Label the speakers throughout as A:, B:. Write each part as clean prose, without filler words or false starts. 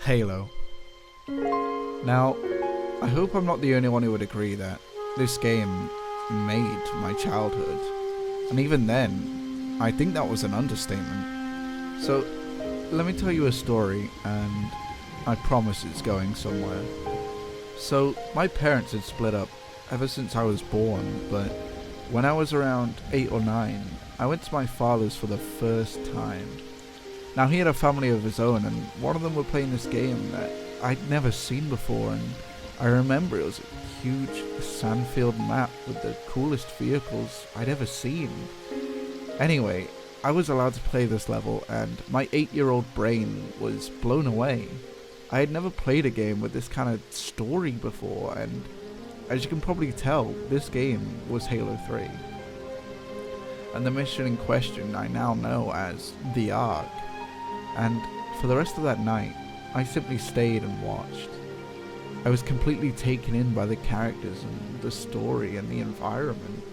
A: Halo. Now, I hope I'm not the only one who would agree that this game made my childhood, and even then, I think that was an understatement. So, let me tell you a story, and I promise it's going somewhere. So, my parents had split up ever since I was born, but when I was around 8 or 9, I went to my father's for the first time. Now, he had a family of his own, and one of them were playing this game that I'd never seen before, and I remember it was a huge sandfield map with the coolest vehicles I'd ever seen. Anyway, I was allowed to play this level, and my 8-year-old brain was blown away. I had never played a game with this kind of story before, and as you can probably tell, this game was Halo 3. And the mission in question I now know as The Ark. And for the rest of that night, I simply stayed and watched. I was completely taken in by the characters and the story and the environment.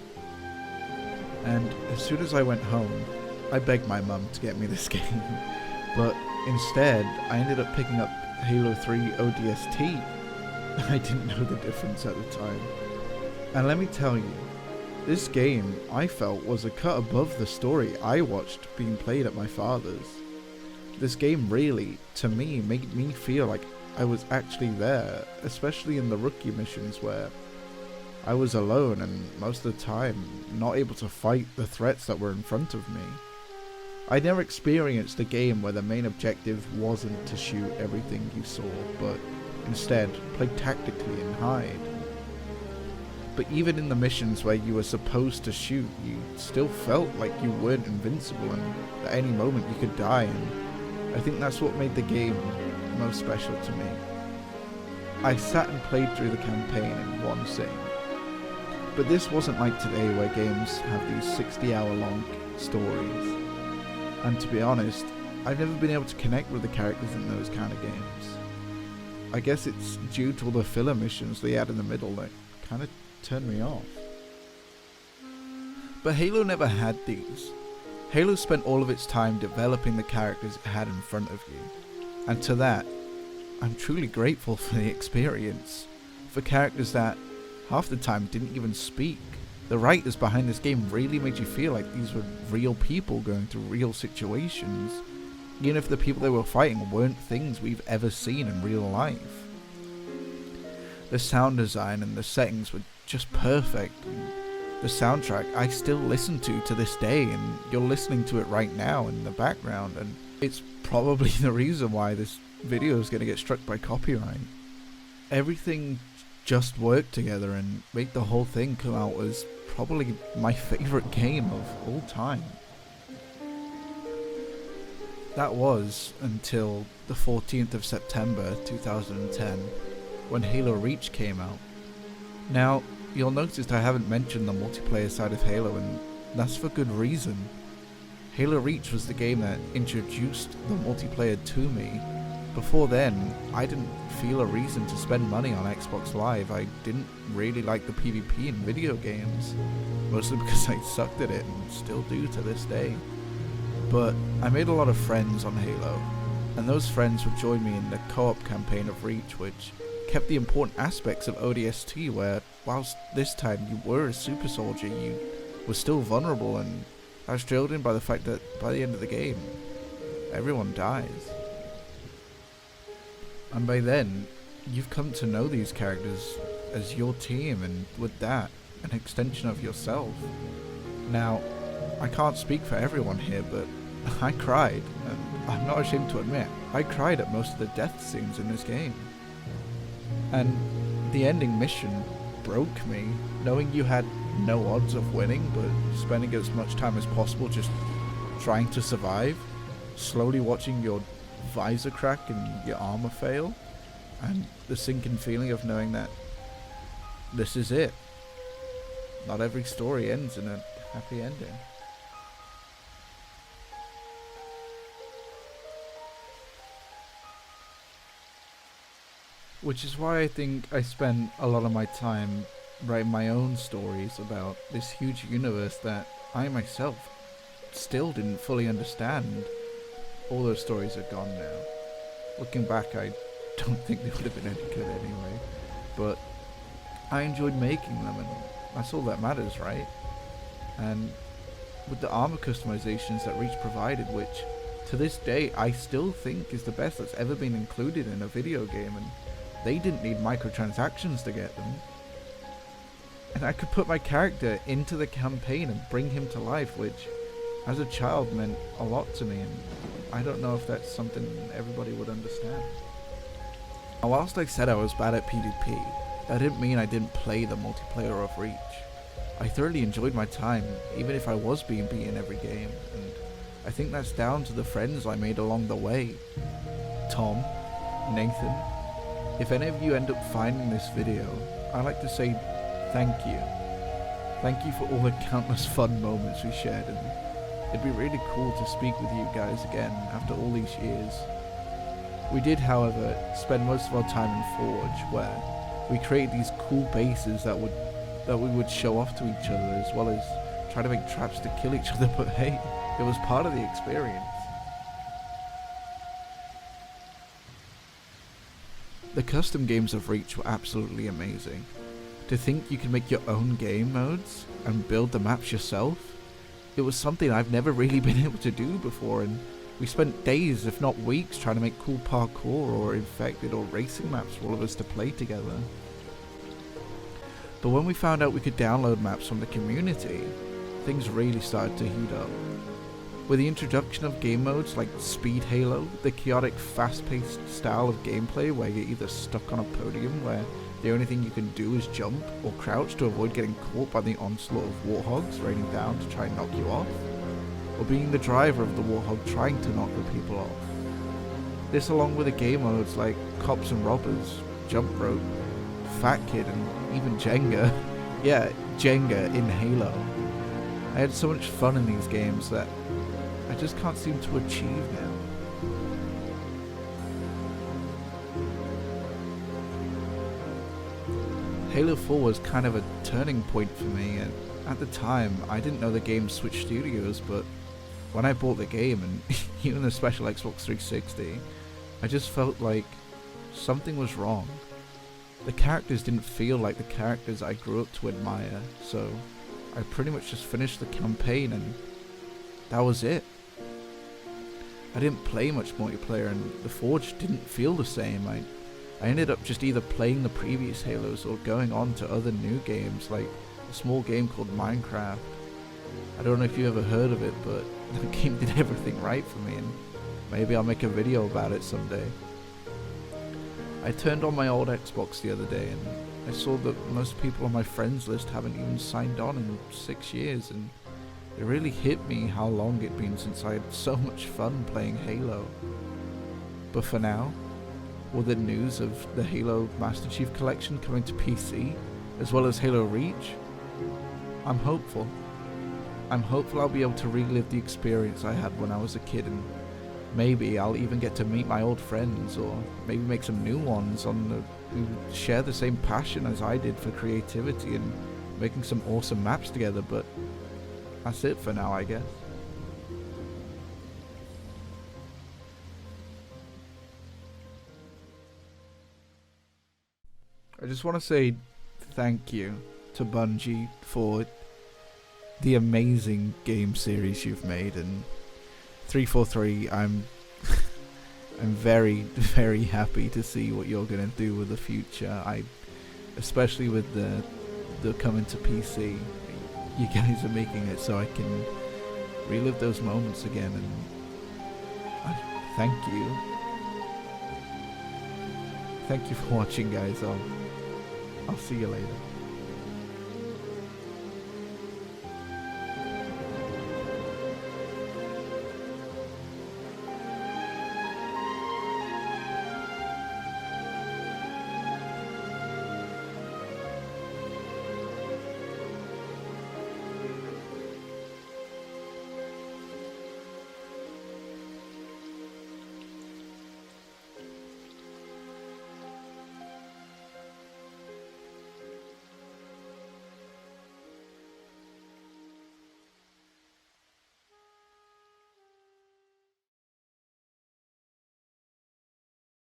A: And as soon as I went home, I begged my mum to get me this game. But instead, I ended up picking up Halo 3 ODST. I didn't know the difference at the time. And let me tell you, this game, I felt, was a cut above the story I watched being played at my father's. This game really, to me, made me feel like I was actually there, especially in the rookie missions where I was alone and most of the time not able to fight the threats that were in front of me. I never experienced a game where the main objective wasn't to shoot everything you saw, but instead play tactically and hide. But even in the missions where you were supposed to shoot, you still felt like you weren't invincible and at any moment you could die, and I think that's what made the game most special to me. I sat and played through the campaign in one sitting. But this wasn't like today where games have these 60-hour long stories. And to be honest, I've never been able to connect with the characters in those kind of games. I guess it's due to all the filler missions they add in the middle that kind of turned me off. But Halo never had these. Halo spent all of its time developing the characters it had in front of you. And to that, I'm truly grateful for the experience. For characters that, half the time, didn't even speak. The writers behind this game really made you feel like these were real people going through real situations, even if the people they were fighting weren't things we've ever seen in real life. The sound design and the settings were just perfect, and the soundtrack I still listen to this day, and you're listening to it right now in the background, and it's probably the reason why this video is going to get struck by copyright. Everything just worked together and made the whole thing come out as probably my favourite game of all time. That was until the 14th of September 2010, when Halo Reach came out. Now, you'll notice I haven't mentioned the multiplayer side of Halo, and that's for good reason. Halo Reach was the game that introduced the multiplayer to me. Before then, I didn't feel a reason to spend money on Xbox Live. I didn't really like the PvP in video games, mostly because I sucked at it and still do to this day. But I made a lot of friends on Halo, and those friends would join me in the co-op campaign of Reach, which kept the important aspects of ODST, where whilst this time you were a super soldier, you were still vulnerable, and I was drilled in by the fact that by the end of the game, everyone dies. And by then, you've come to know these characters as your team, and with that, an extension of yourself. Now, I can't speak for everyone here, but I cried, and I'm not ashamed to admit, I cried at most of the death scenes in this game. And the ending mission broke me, knowing you had no odds of winning, but spending as much time as possible just trying to survive, slowly watching your visor crack and your armor fail, and the sinking feeling of knowing that this is it. Not every story ends in a happy ending. Which is why I think I spend a lot of my time writing my own stories about this huge universe that I myself still didn't fully understand, all those stories are gone now. Looking back, I don't think they would have been any good anyway. But I enjoyed making them, and that's all that matters, right? And with the armor customizations that Reach provided, which to this day I still think is the best that's ever been included in a video game, and they didn't need microtransactions to get them. And I could put my character into the campaign and bring him to life, which as a child meant a lot to me, and I don't know if that's something everybody would understand. Now, whilst I said I was bad at PvP, that didn't mean I didn't play the multiplayer of Reach. I thoroughly enjoyed my time, even if I was being beaten every game, and I think that's down to the friends I made along the way. Tom, Nathan, if any of you end up finding this video, I'd like to say thank you. Thank you for all the countless fun moments we shared, and it'd be really cool to speak with you guys again after all these years. We did, however, spend most of our time in Forge, where we created these cool bases that we would show off to each other, as well as try to make traps to kill each other, but hey, it was part of the experience. The custom games of Reach were absolutely amazing. To think you can make your own game modes and build the maps yourself, it was something I've never really been able to do before, and we spent days, if not weeks, trying to make cool parkour or infected or racing maps for all of us to play together. But when we found out we could download maps from the community, things really started to heat up. With the introduction of game modes like Speed Halo, the chaotic, fast-paced style of gameplay where you're either stuck on a podium where the only thing you can do is jump or crouch to avoid getting caught by the onslaught of warthogs raining down to try and knock you off, or being the driver of the warthog trying to knock the people off. This, along with the game modes like Cops and Robbers, Jump Rope, Fat Kid, and even Jenga. Yeah, Jenga in Halo. I had so much fun in these games that I just can't seem to achieve now. Halo 4 was kind of a turning point for me, and at the time I didn't know the game switched studios, but when I bought the game, and even the special Xbox 360, I just felt like something was wrong. The characters didn't feel like the characters I grew up to admire, so I pretty much just finished the campaign and that was it. I didn't play much multiplayer, and the Forge didn't feel the same. I ended up just either playing the previous Halos or going on to other new games, like a small game called Minecraft. I don't know if you ever heard of it, but the game did everything right for me, and maybe I'll make a video about it someday. I turned on my old Xbox the other day and I saw that most people on my friends list haven't even signed on in 6 years, and it really hit me how long it'd been since I had so much fun playing Halo. But for now, with the news of the Halo Master Chief Collection coming to PC, as well as Halo Reach, I'm hopeful. I'm hopeful I'll be able to relive the experience I had when I was a kid, and maybe I'll even get to meet my old friends, or maybe make some new ones who share the same passion as I did for creativity and making some awesome maps together. But that's it for now, I guess. I just want to say thank you to Bungie for the amazing game series you've made, and 343, I'm very, very happy to see what you're gonna do with the future. Especially with the coming to PC, you guys are making it so I can relive those moments again, and thank you. Thank you for watching, guys. I'll see you later.